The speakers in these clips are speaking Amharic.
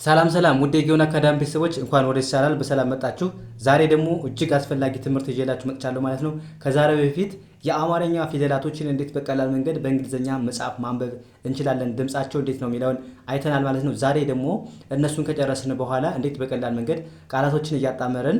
ሰላም ውድ የጊዮን አካዳሚ ቤተሰቦች እንኳን ወደ ቻናል በሰላም መጣችሁ። ዛሬ ደግሞ እጅግ አስፈላጊ ትምህርት ይዤላችሁ መጥቻለሁ ማለት ነው። ከዛሬ በፊት የአማርኛ ፊደላቶችን እንዴት በቀላል መንገድ በእንግሊዝኛ መጻፍ ማንበብ እንችላለን፣ ድምጻቸው እንዴት ነው የሚለውን አይተናል ማለት ነው። ዛሬ ደግሞ እነሱን ከጨረስን በኋላ እንዴት በቀላል መንገድ ቃላቶችን እያጣመርን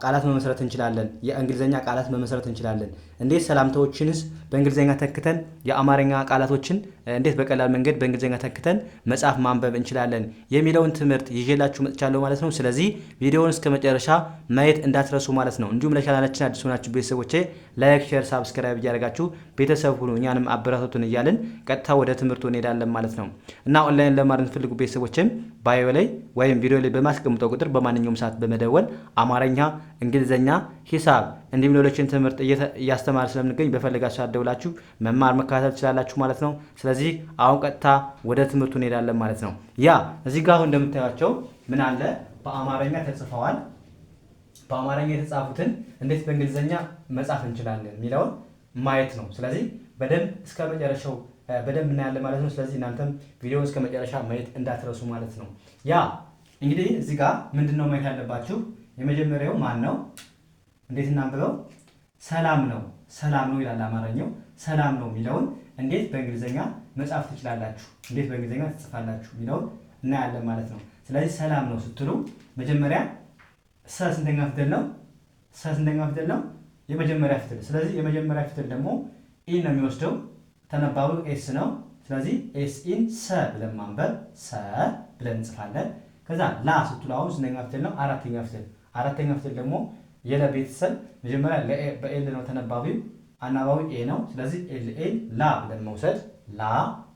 ቃላት መመስረት እንችላለን፣ የእንግሊዝኛ ቃላት መመስረት እንችላለን፣ እንዴት ሰላምታዎችንስ በእንግሊዝኛ ተክተን የአማርኛ ቃላቶችን እንዴት በቀላል መንገድ በእንግሊዝኛ ተክተን መጻፍ ማንበብ እንችላለን የሚለውን ትምህርት ይዤላችሁ መጥቻለሁ ማለት ነው። ስለዚህ ቪዲዮውን እስከ መጨረሻ ማየት እንዳትረሱ ማለት ነው። እንዲሁም ለቻናላችን አዲስ ሆናችሁ ቤተሰቦቼ ላይክ፣ ሼር፣ ሳብስክራይብ እያደረጋችሁ ቤተሰብ ሁኑ፣ እኛንም አበረታቱን እያልን ቀጥታ ወደ ትምህርቱ እንሄዳለን ማለት ነው። እና ኦንላይን ለማድረግ የምትፈልጉ ቤተሰቦችም ባዮ ላይ ወይም ቪዲዮ ላይ በማስቀምጠው ቁጥር በማንኛውም ሰዓት በመደወል አማርኛ፣ እንግሊዝኛ፣ ሂሳብ እንዲሁም ሌሎችን ትምህርት እያስተማር ስለምንገኝ በፈለጋችሁ ሰዓት ደውላችሁ መማር መከታተል ትችላላችሁ ማለት ነው። ስለዚህ አሁን ቀጥታ ወደ ትምህርቱ እንሄዳለን ማለት ነው። ያ እዚህ ጋር አሁን እንደምታዩቸው ምን አለ በአማርኛ ተጽፈዋል። በአማርኛ የተጻፉትን እንዴት በእንግሊዝኛ መጻፍ እንችላለን የሚለውን ማየት ነው። ስለዚህ በደንብ እስከ መጨረሻው በደንብ እናያለን ማለት ነው። ስለዚህ እናንተም ቪዲዮውን እስከ መጨረሻ ማየት እንዳትረሱ ማለት ነው። ያ እንግዲህ እዚህ ጋር ምንድነው ማየት ያለባችሁ? የመጀመሪያው ማን ነው? እንዴት እናንብበው? ሰላም ነው። ሰላም ነው ይላል አማርኛው። ሰላም ነው የሚለውን እንዴት በእንግሊዝኛ መጻፍ ትችላላችሁ፣ እንዴት በእንግሊዝኛ ትጽፋላችሁ የሚለውን እናያለን ማለት ነው። ስለዚህ ሰላም ነው ስትሉ መጀመሪያ ስንተኛ ፊደል ነው? ስንተኛ ፊደል ነው? የመጀመሪያ ፊደል። ስለዚህ የመጀመሪያ ፊደል ደግሞ ኢ ነው የሚወስደው፣ ተነባቢው ኤስ ነው። ስለዚህ ኤስ ኢን ሰ ብለን ማንበብ ሰ ብለን እንጽፋለን። ከዛ ላ ስትሉ አሁን ስንተኛ ፊደል ነው? አራተኛ ፊደል። አራተኛ ፊደል ደግሞ የለ ቤተሰብ መጀመሪያ በኤል ነው ተነባቢው፣ አናባቢው ኤ ነው። ስለዚህ ኤል ኤል ላ ብለን መውሰድ ላ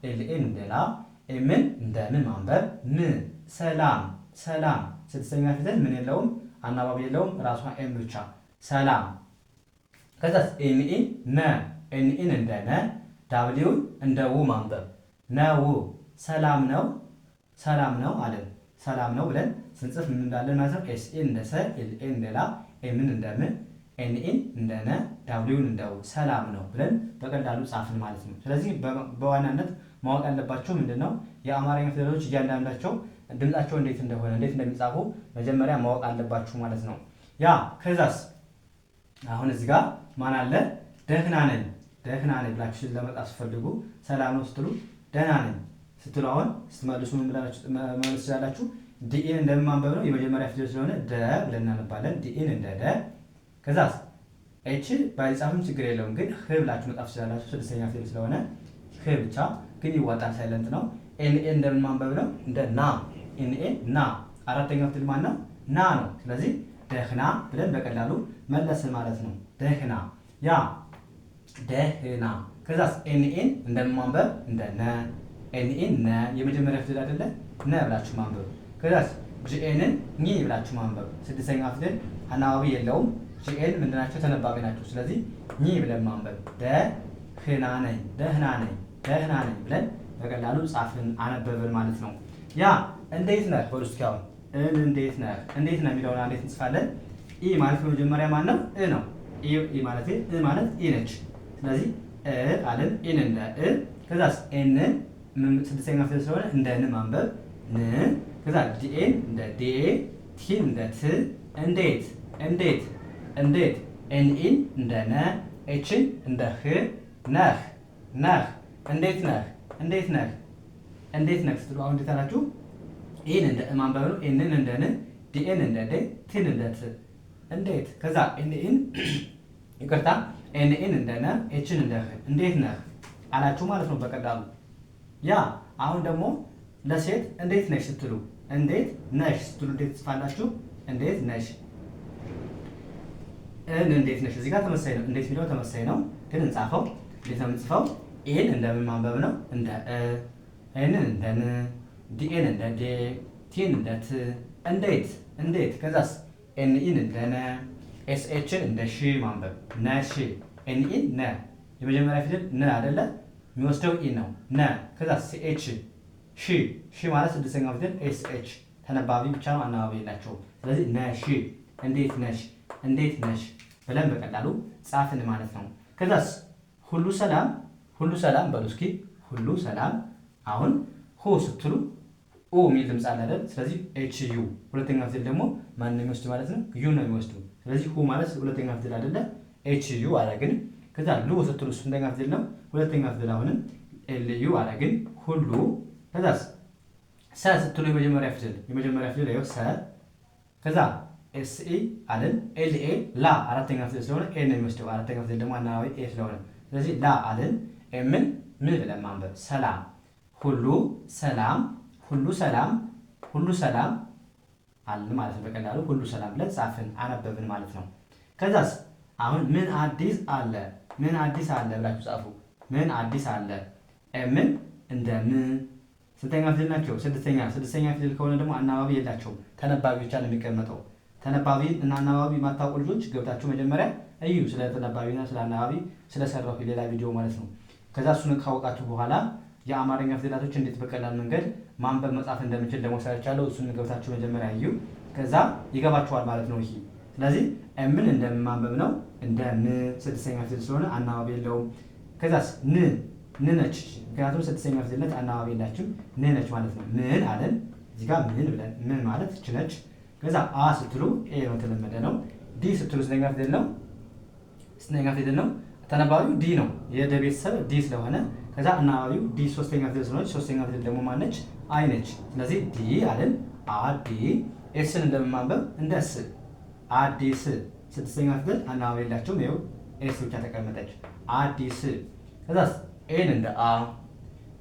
ኤል ኤል እንደ ላ ኤምን እንደ ምን ማንበብ ም ሰላም ሰላም። ስድስተኛ ፊደል ምን የለውም አናባቢ የለውም ራሷ ኤም ብቻ ሰላም። ከዛ ኤንኢን ነ ኤንኢን እንደ ነ ዳብሊውን እንደ ው ማንበብ ነው ሰላም ነው ሰላም ነው አለን። ሰላም ነው ብለን ስንጽፍ ምን እንዳለን ማለት ነው። ኤስኤን እንደ ሰ ኤልኤን እንደ ላ ኤምን እንደ ምን ኤንኢን እንደ ነ ዳብሊውን እንደ ው ሰላም ነው ብለን በቀላሉ ጻፍን ማለት ነው። ስለዚህ በዋናነት ማወቅ ያለባቸው ምንድነው የአማርኛ ፊደሎች እያንዳንዳቸው ድምጻቸው እንዴት እንደሆነ እንዴት እንደሚጻፉ መጀመሪያ ማወቅ አለባችሁ ማለት ነው። ያ ከዛስ አሁን እዚህ ጋር ማን አለ? ደህና ነኝ። ደህና ነኝ ብላችሁ ለመጻፍ ስትፈልጉ ሰላም ነው ስትሉ ደህና ነኝ ስትሉ አሁን ስትመልሱ ምን ብላችሁ መመለስ ትችላላችሁ? ዲኤን እንደማንበብ ነው የመጀመሪያ ፊደል ስለሆነ ደ ብለን እናነባለን። ዲኤን እንደ ደ። ከዛስ ኤች ባይጻፍም ችግር የለውም ግን ህ ብላችሁ መጻፍ ትችላላችሁ። ስድስተኛ ፊደል ስለሆነ ህ ብቻ ግን ይዋጣል፣ ሳይለንት ነው። ኤንኤን እንደማንበብ ነው እንደ ና ኤንኤን ና። አራተኛ ፊደል ማን ነው? ና ነው። ስለዚህ ደህና ብለን በቀላሉ መለስን ማለት ነው። ደህና ያ ደህና። ከዛስ ኤንኤን እንደማንበብ እንደ ነ ኤንኤን ነ የመጀመሪያ ፊደል አይደለ ነ ብላችሁ ማንበብ። ከዛስ ጂኤንን ኝ ብላችሁ ማንበብ። ስድስተኛ ፊደል አናባቢ የለውም። ጂኤን ምንድናቸው? ተነባቢ ናቸው። ስለዚህ ኝ ብለን ማንበብ ደህና ነኝ ደህና ነኝ ደህና ነኝ ብለን በቀላሉ ጻፍን አነበብን ማለት ነው። ያ እንዴት ነህ በሉ እስኪ አሁን እንዴት ነህ እንዴት ነህ የሚለውን እንዴት እንጽፋለን? ኢ ማለት በመጀመሪያ ማን ነው? እ ነው። ኢ ማለት እ ማለት ኢ ነች። ስለዚህ እ አለን ኢን እንደ እ። ከዛስ ኤን ስድስተኛ ፊደል ስለሆነ እንደ ን ማንበብ ን። ከዛ ዲኤን እንደ ዴ ቲን እንደ ት እንዴት እንዴት እንዴት ኤንኢን እንደ ነ ኤችን እንደ ህ ነህ ነህ እንዴት ነህ እንዴት ነህ እንዴት ነህ ስትሉ አሁን እንዴት አላችሁ? ኢን እንደ ማንበብ ነው። ኤንን እንደ ን ዲኤን እንደ ዴ ቲን እንደ ት እንዴት። ከዛ ኤንኢን ይቅርታ ኤንኢን እንደ ነ ኤችን እንደ ህ እንዴት ነህ አላችሁ ማለት ነው በቀላሉ። ያ አሁን ደግሞ ለሴት እንዴት ነሽ ስትሉ እንዴት ነሽ ስትሉ እንዴት ትጽፋላችሁ? እንዴት ነሽ እንዴት ነሽ። እዚህ ጋር ተመሳሳይ ነው። እንዴት የሚለው ተመሳሳይ ነው ግን እንጻፈው። እንዴት ነው የምንጽፈው? ኤን እንደምን ማንበብ ነው እንደ እ ኤንን እንደ ን ዲኤን እንደ ዴ ቲን እንደ ት እንዴት እንዴት። ከዛስ ኤንኢን እንደ ነ ኤስኤችን እንደ ሺ ማንበብ ነሽ ኤንኢን ነ የመጀመሪያ ፊደል ነ አይደለ የሚወስደው ኢ ነው ነ። ከዛስ ሲኤች ሺ ማለት ስድስተኛው ፊደል ኤስኤች ተነባቢ ብቻ ነው አናባቢ የላቸውም። ስለዚህ ነሽ እንዴት ነሽ እንዴት ነሽ ብለን በቀላሉ ጻፍን ማለት ነው። ከዛስ ሁሉ ሰላም በሉ እስኪ ሁሉ ሰላም። አሁን ሁ ስትሉ ኡ የሚል ድምፅ አለ አይደል? ስለዚህ ኤች ዩ ሁለተኛ ፊደል ደግሞ ማን ነው የሚወስድ ማለት ነው? ዩ ነው የሚወስዱ። ስለዚህ ሁ ማለት ሁለተኛ ፊደል አይደለ? ኤች ዩ አረግን። ከዛ ሉ ስትሉ ስንተኛ ፊደል ነው? ሁለተኛ ፊደል አሁንም ኤል ዩ አረግን ሁሉ። ከዛስ ሰ ስትሉ የመጀመሪያ ፊደል ያው ሰ። ከዛ ኤስ ኢ አለን። ኤል ኤ ላ አራተኛ ፊደል ስለሆነ ኤ ነው የሚወስደው። አራተኛ ፊደል ደግሞ አናባቢ ኤ ስለሆነ ስለዚህ ላ አለን። ኤምን ምን ብለን ማንበብ? ሰላም ሁሉ ሰላም ሁሉ ሰላም ሁሉ ሰላም አለ ማለት ነው። በቀላሉ ሁሉ ሰላም ብለን ጻፍን አነበብን ማለት ነው። ከዛስ አሁን ምን አዲስ አለ ምን አዲስ አለ ብላችሁ ጻፉ። ምን አዲስ አለ። ኤምን እንደ ምን ስንተኛ ፊደል ናቸው? ስድስተኛ ፊደል ከሆነ ደግሞ አናባቢ የላቸውም። ተነባቢ ብቻ ነው የሚቀመጠው። ተነባቢ እና አናባቢ የማታውቁ ልጆች ገብታችሁ መጀመሪያ እዩ። ስለ ተነባቢና ስለ አናባቢ ስለሰራሁ ሌላ ቪዲዮ ማለት ነው። ከዛ እሱን ካወቃችሁ በኋላ የአማርኛ ፊደላቶች እንዴት በቀላል መንገድ ማንበብ መጻፍ እንደምችል ደግሞ ሰርቻለሁ። እሱን ገብታችሁ መጀመሪያ እዩ። ከዛ ይገባችኋል ማለት ነው። ይሄ ስለዚህ ምን እንደማንበብ ነው። እንደ ን ስድስተኛ ፊደል ስለሆነ አናባቢ የለውም። ከዛስ ን ነች። ምክንያቱም ስድስተኛ ፊደል ነች፣ አናባቢ የላችም። ን ነች ማለት ነው። ምን አለን እዚህ ጋር ምን ብለን ምን ማለት እች ነች። ከዛ አ ስትሉ ኤ ነው የተለመደ ነው። ዲ ስትሉ ስንተኛ ፊደል ነው? ስንተኛ ፊደል ነው? ተነባቢው ዲ ነው። የደ ቤተሰብ ዲ ስለሆነ ከዛ አናባቢው ዲ ሶስተኛ ፊደል ስለሆነች ሶስተኛ ፊደል ደግሞ ማነች? አይ ነች። ስለዚህ ዲ አለን። አዲ ኤስን እንደማንበብ እንደ ስ አዲስ ስድስተኛ ፊደል አናባቢ የላቸውም። ይኸው ኤስ ብቻ ተቀመጠች። አዲስ። ከዛስ ኤን እንደ አ።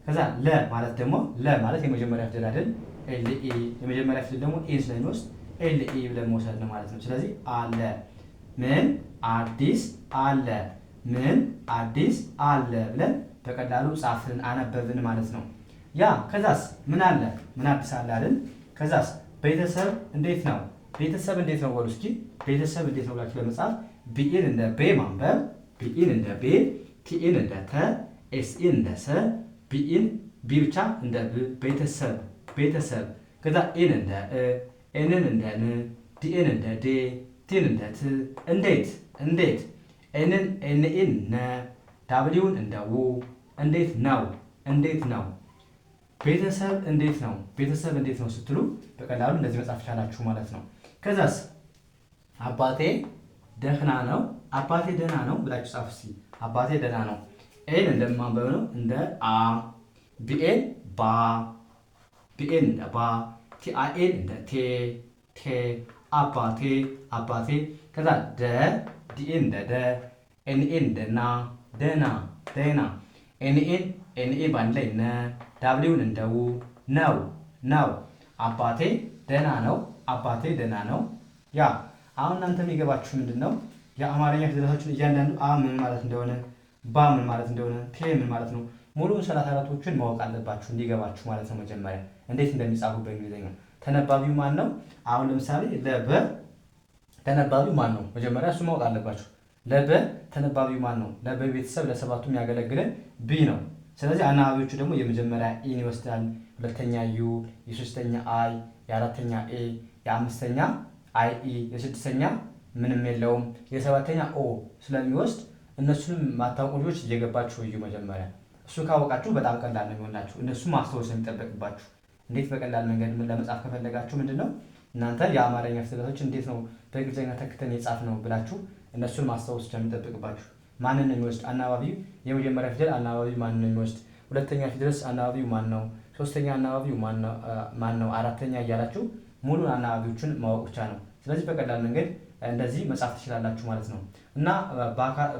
ከዛ ለ ማለት ደግሞ ለ ማለት የመጀመሪያ ፊደል አይደል? ኤል ኢ የመጀመሪያ ፊደል ደግሞ ኤን ስለሚወስድ ኤል ኢ ብለን መውሰድ ነው ማለት ነው። ስለዚህ አለ ምን አዲስ አለ ምን አዲስ አለ ብለን በቀላሉ ጻፍን አነበብን ማለት ነው። ያ ከዛስ ምን አለ ምን አዲስ አለ አለን። ከዛስ ቤተሰብ እንዴት ነው? ቤተሰብ እንዴት ነው በሉ እስኪ። ቤተሰብ እንዴት ነው ብላችሁ ለመጻፍ ቢኢን እንደ ቤ ማንበብ። ቢኢን እንደ ቤ፣ ቲኢን እንደ ተ፣ ኤስኢን እንደ ሰ፣ ቢኢን ቢ ብቻ እንደ ብ። ቤተሰብ ቤተሰብ። ከዛ ኢን እንደ እ፣ ኤንን እንደ ን፣ ዲኢን እንደ ዴ፣ ቲን እንደ ት። እንዴት እንዴት ኤንኢን ነ፣ ዳብሊውን እንደ ው። እንዴት ነው እንዴት ነው። ቤተሰብ እንዴት ነው ቤተሰብ እንዴት ነው ስትሉ በቀላሉ እንደዚህ መጻፍ ቻላችሁ ማለት ነው። ከዛስ አባቴ ደህና ነው አባቴ ደህና ነው ብላችሁ ጻፉ እስኪ። አባቴ ደህና ነው። ኤን እንደማንበብ ነው እንደ አ። ቢኤን ባ ቢኤን እንደ ባ። ቲአኤን እንደ ቴ ቴ። አባቴ አባቴ። ከዛ ደ ዲኤን እንደ ደ፣ ኤንኤን እንደ ና ደና ደና። ኤንኤ ባንድ ላይ ነ፣ ዳብሊውን እንደ ው። ነው ነው። አባቴ ደህና ነው አባቴ ደህና ነው። ያ አሁን እናንተ የሚገባችሁ ምንድን ነው? የአማርኛ ፊደላቶችን እያንዳንዱ አ ምን ማለት እንደሆነ፣ ባ ምን ማለት እንደሆነ፣ ቴ ምን ማለት ነው ሙሉውን 34ቶችን ማወቅ አለባችሁ እንዲገባችሁ ማለት ነው። መጀመሪያ እንዴት እንደሚጻፉ በእንግሊዝኛ ተነባቢው ማን ነው? አሁን ለምሳሌ ለበ ተነባቢው ማን ነው? መጀመሪያ እሱ ማወቅ አለባችሁ። ለበ ተነባቢው ማን ነው? ለበ ቤተሰብ ለሰባቱ የሚያገለግለን ቢ ነው። ስለዚህ አናባቢዎቹ ደግሞ የመጀመሪያ ኢን ይወስዳል፣ ሁለተኛ ዩ፣ የሶስተኛ አይ፣ የአራተኛ ኤ፣ የአምስተኛ አይ ኢ፣ የስድስተኛ ምንም የለውም፣ የሰባተኛ ኦ ስለሚወስድ እነሱንም ማታውቁ ልጆች እየገባችሁ እዩ መጀመሪያ። እሱ ካወቃችሁ በጣም ቀላል ነው የሚሆናችሁ። እነሱ ማስታወስ የሚጠበቅባችሁ። እንዴት በቀላል መንገድ ለመጻፍ ከፈለጋችሁ ምንድን ነው እናንተ የአማርኛ ፊደላቶች እንዴት ነው በእንግሊዝኛ ተክተን የጻፍ ነው ብላችሁ እነሱን ማስታወስ የሚጠበቅባችሁ። ማንን ነው የሚወስድ? አናባቢው የመጀመሪያ ፊደል አናባቢው ማንን ነው የሚወስድ? ሁለተኛ ፊደልስ አናባቢው ማን ነው? ሶስተኛ አናባቢው ማን ነው? አራተኛ እያላችሁ ሙሉን አናባቢዎችን ማወቅ ብቻ ነው። ስለዚህ በቀላል መንገድ እንደዚህ መጻፍ ትችላላችሁ ማለት ነው። እና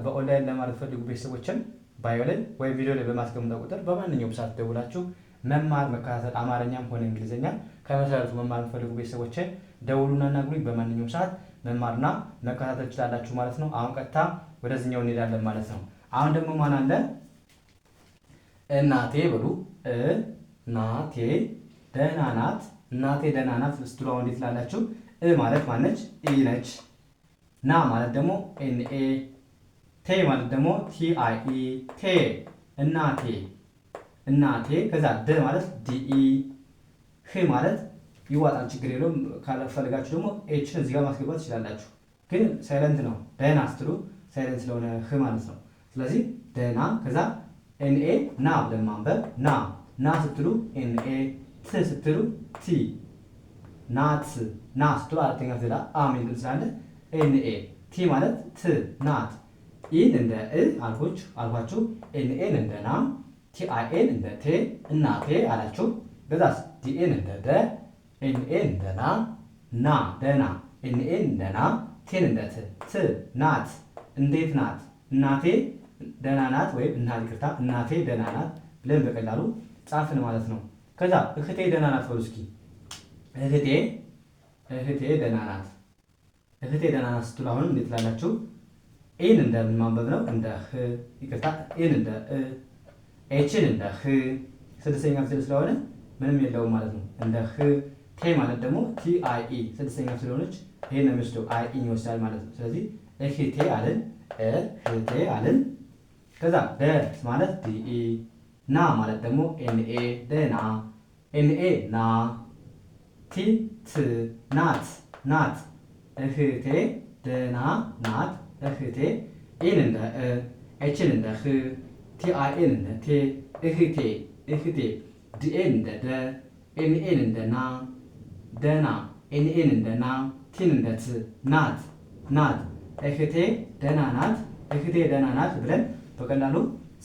በኦንላይን ለማለት ፈልጉ ቤተሰቦችን ባዮ ላይ ወይም ቪዲዮ ላይ በማስቀምጠው ቁጥር በማንኛውም ሰዓት ደውላችሁ መማር መከታተል አማርኛም ሆነ እንግሊዝኛ ከመሰረቱ መማር የምትፈልጉ ቤተሰቦች ደውሉና ናግሩኝ። በማንኛውም ሰዓት መማርና መከታተል ትችላላችሁ ማለት ነው። አሁን ቀጥታ ወደዚህኛው እንሄዳለን ማለት ነው። አሁን ደግሞ ማን አለ? እናቴ ብሉ። እናቴ ደህና ናት። እናቴ ደህና ናት ስትሉ አሁን እንዴት ላላችሁ? ማለት ማነች? ኢ ነች። ና ማለት ደግሞ ኤንኤ፣ ቴ ማለት ደግሞ ቲአይኢ ቴ። እናቴ እናቴ። ከዛ ደ ማለት ዲኢ፣ ህ ማለት ይዋጣል ችግር የለውም። ካልፈልጋችሁ ደግሞ ኤችን እዚህ ጋር ማስገባት ትችላላችሁ። ግን ሳይለንት ነው። ደህና ስትሉ ሳይለንት ስለሆነ ህ ማለት ነው። ስለዚህ ደህና። ከዛ ኤንኤ ና ብለን ማንበብ ና ና ስትሉ ኤንኤ፣ ት ስትሉ ቲ፣ ናት ና ስትሉ አራተኛ ፊደል አ የሚል ድምፅ ስላለ ኤን ኤ። ቲ ማለት ት ናት። ኢን እንደ እ አልኳችሁ። ኤን ኤን እንደ ና፣ ቲ አይ ኤን እንደ ቴ እናቴ አላችሁ። ከዛስ ዲ ኤን እንደ ደ፣ ኤን ኤን እንደ ና ና ደና፣ ኤን ኤን እንደ ና፣ ቴን እንደ ት ናት እንዴት ናት፣ እናቴ ደህና ናት ወይም ይቅርታ እናቴ ደህና ናት ብለን በቀላሉ ጻፍን ማለት ነው። ከዛ እህቴ ደህና ናት በሉ እስኪ። እህቴ ደህና ናት። እህቴ ደህና ናት ስትሉ አሁንም እንዴት ትላላችሁ? ኤን እንደ ማንበብ ነው እንደ ህ፣ ይቅርታ ኤን እንደ እ፣ ኤችን እንደ ህ፣ ስድስተኛ ፊደል ስለሆነ ምንም የለውም ማለት ነው እንደ ህ። ቴ ማለት ደግሞ ቲ አይ ኢ ስድስተኛ ስለሆነች ይሄን ነው የሚወስደው አይ ኢ ይወስዳል ማለት ነው። ስለዚህ እህቴ አልን፣ እህቴ አልን። ከዛ ደ ማለት ዲኢ፣ ና ማለት ደግሞ ኤንኤ ደና፣ ኤንኤ ና፣ ቲ ት ናት ናት፣ እህቴ ደና ናት እህቴ። ኤን እንደ እ፣ ኤችን እንደ ህ፣ ቲ አይ ኤን እንደ ቴ እህቴ እህቴ፣ ዲኤን እንደ ደ፣ ኤንኤን እንደ ና ደና፣ ኤንኤን እንደ ና፣ ቲን እንደ ት ናት ናት፣ እህቴ ደህና ናት እህቴ ደህና ናት ብለን በቀላሉ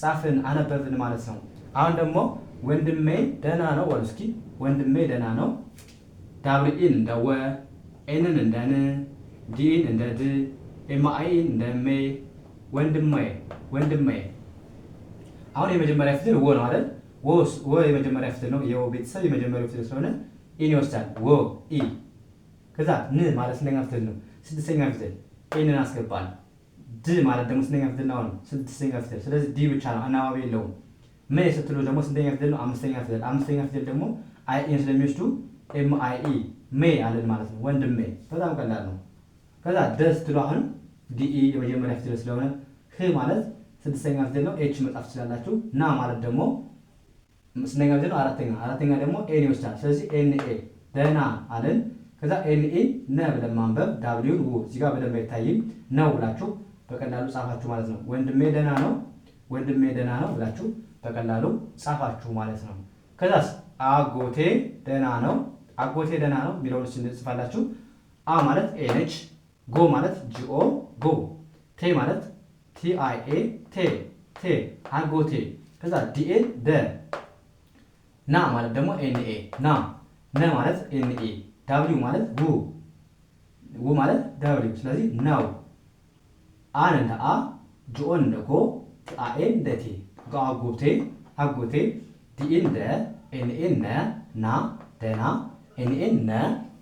ጻፍን አነበብን ማለት ነው። አሁን ደግሞ ወንድሜ ደህና ነው በሉ እስኪ። ወንድሜ ደህና ነው። ዳብሊኢን እንደ ወ፣ ኤንን እንደ ን፣ ዲኢን እንደ ድ፣ ኤምአይን እንደ ሜ። ወንድሜ አሁን የመጀመሪያ ፊደል ወ ነው አይደል? ወ የመጀመሪያ ፊደል ነው። የወ ቤተሰብ የመጀመሪያው ፊደል ስለሆነ ኢን ይወስዳል። ወ ኢ። ከዛ ን ማለት ስንተኛ ፊደል ነው? ስድስተኛ ፊደል ኤንን አስገባል። ድ ማለት ደግሞ ስንተኛ ፊደል ነው? ስድስተኛ ፊደል። ስለዚህ ዲ ብቻ ነው፣ አናባቢ የለውም። ሜ ስትሉ ደግሞ ስንተኛ ፊደል ነው? አምስተኛ ፊደል። አምስተኛ ፊደል ደግሞ አይ ኤን ስለሚወስዱ ኤም አይ ኢ ሜ አለን ማለት ነው። ወንድሜ በጣም ቀላል ነው። ከዛ ደ ስትሉ አሁን ዲኢ የመጀመሪያ ፊደል ስለሆነ፣ ህ ማለት ስድስተኛ ፊደል ነው፣ ኤች መጻፍ ትችላላችሁ። ና ማለት ደግሞ ስንተኛ ፊደል ነው? አራተኛ ደግሞ ኤን ይወስዳል። ስለዚህ ኤን ኤ ደህና አለን። ከዛ ኤንኢ ነ ብለን ማንበብ ዳብሊውን ው እዚህ ጋር በደንብ አይታይም ነው ብላችሁ በቀላሉ ጻፋችሁ ማለት ነው። ወንድሜ ደህና ነው፣ ወንድሜ ደህና ነው ብላችሁ በቀላሉ ጻፋችሁ ማለት ነው። ከዛስ አጎቴ ደህና ነው፣ አጎቴ ደህና ነው የሚለውን ጽፋላችሁ። አ ማለት ኤ ነች፣ ጎ ማለት ጂኦ ጎ፣ ቴ ማለት ቲአይኤ ቴ አጎቴ። ከዛ ዲኤ ደ፣ ና ማለት ደግሞ ኤንኤ ና፣ ነ ማለት ኤንኤ፣ ዳብሊው ማለት ው ማለት ዳብሊው። ስለዚህ ነው። አን እንደ አ፣ ጂኦን እንደ ጎ፣ ቲአኤን እንደ ቴ፣ አጎቴ፣ ዲኤን እንደ ኤንኤን ነ፣ ና ደና፣ ኤንኤን ነ፣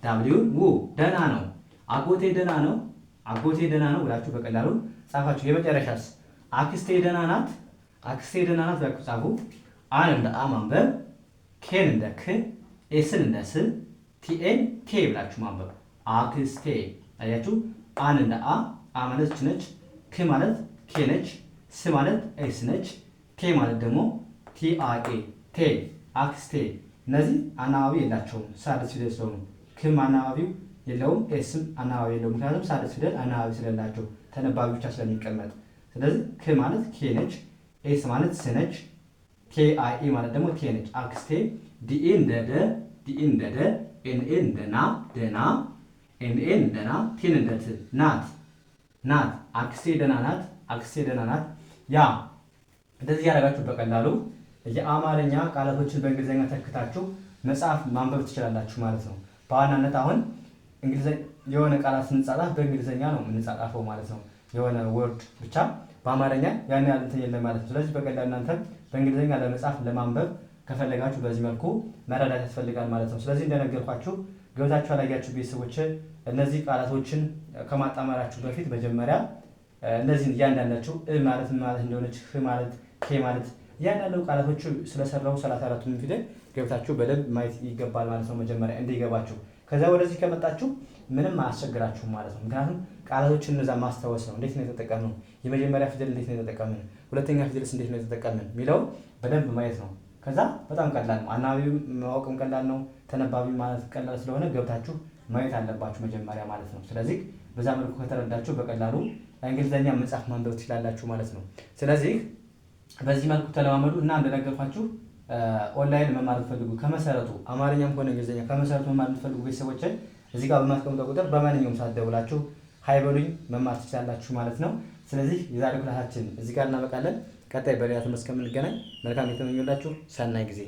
ዳብሊውን ው ደና ነው። አጎቴ ደና ነው፣ አጎቴ ደና ነው ብላችሁ በቀላሉ ጻፋችሁ። የመጨረሻስ አክስቴ ደና ናት፣ አክስቴ ደና ናት ብላችሁ ጻፉ። አን እንደ አ ማንበብ፣ ኬን እንደ ክ፣ ኤስን እንደ ስ፣ ቲኤን ቴ ብላችሁ ማንበብ። አክስቴ አያችሁ። አን እንደ አ ማለት ች ነች፣ ክ ማለት ኬ ነች፣ ስ ማለት ኤስ ነች፣ ቴ ማለት ደግሞ ቲአኤ ቴ አክስቴ። እነዚህ አናባቢ የላቸውም ሳድስ ፊደል ስለሆኑ፣ ክም አናባቢው የለውም፣ ኤስም አናባቢ የለውም። ምክንያቱም ሳድስ ፊደል አናባቢ ስለሌላቸው ተነባቢ ብቻ ስለሚቀመጥ። ስለዚህ ክ ማለት ኬ ነች፣ ኤስ ማለት ስ ነች፣ ቲአኤ ማለት ደግሞ ቴ ነች አክስቴ። ዲኤ እንደ ደ፣ ዲኤን እንደ ደ፣ ኤንኤን እንደ ና ደና፣ ኤንኤን እንደ ና፣ ቴን እንደ ት ናት። አክስቴ ደህና ናት፣ አክስቴ ደህና ናት። ያ እንደዚህ ያደረጋችሁ በቀላሉ የአማርኛ ቃላቶችን በእንግሊዝኛ ተክታችሁ መጽሐፍ ማንበብ ትችላላችሁ ማለት ነው። በዋናነት አሁን የሆነ ቃላት ስንጻጻፍ በእንግሊዝኛ ነው የምንጻጻፈው ማለት ነው። የሆነ ወርድ ብቻ በአማርኛ ያን ያህል እንትን የለም ማለት ነው። ስለዚህ በቀላሉ እናንተ በእንግሊዝኛ ለመጻፍ ለማንበብ ከፈለጋችሁ በዚህ መልኩ መረዳት ያስፈልጋል ማለት ነው። ስለዚህ እንደነገርኳችሁ ገብታችሁ ያላያችሁ ቤተሰቦች እነዚህ ቃላቶችን ከማጣመራችሁ በፊት መጀመሪያ እነዚህን እያንዳንዳችሁ ማለት ምን ማለት እንደሆነች፣ ህ ማለት፣ ኬ ማለት እያንዳንዱ ቃላቶቹ ስለሰራው 34ቱን ፊደል ገብታችሁ በደንብ ማየት ይገባል ማለት ነው። መጀመሪያ እንዲገባችሁ። ከዛ ወደዚህ ከመጣችሁ ምንም አያስቸግራችሁም ማለት ነው። ምክንያቱም ቃላቶችን እነዛ ማስታወስ ነው። እንዴት ነው የተጠቀምነው? የመጀመሪያ ፊደል እንዴት ነው የተጠቀምን? ሁለተኛ ፊደልስ እንዴት ነው የተጠቀምን? የሚለው በደንብ ማየት ነው። ከዛ በጣም ቀላል ነው። አናባቢው ማወቅም ቀላል ነው። ተነባቢ ማለት ቀላል ስለሆነ ገብታችሁ ማየት አለባችሁ መጀመሪያ ማለት ነው። ስለዚህ በዛ መልኩ ከተረዳችሁ በቀላሉ እንግሊዝኛ መጽሐፍ ማንበብ ትችላላችሁ ማለት ነው። ስለዚህ በዚህ መልኩ ተለማመዱ እና እንደነገርኳችሁ ኦንላይን መማር የምትፈልጉ ከመሰረቱ አማርኛም ሆነ እንግሊዝኛ ከመሰረቱ መማር የምትፈልጉ ቤተሰቦችን እዚህ ጋር በማስቀምጠው ቁጥር በማንኛውም ሰዓት ደውላችሁ ሀይ በሉኝ መማር ትችላላችሁ ማለት ነው። ስለዚህ የዛሬው ክላሳችን እዚህ ጋር እናበቃለን። ቀጣይ በሌላ ትምህርት እስከምንገናኝ መልካም የተመኙላችሁ ሰናይ ጊዜ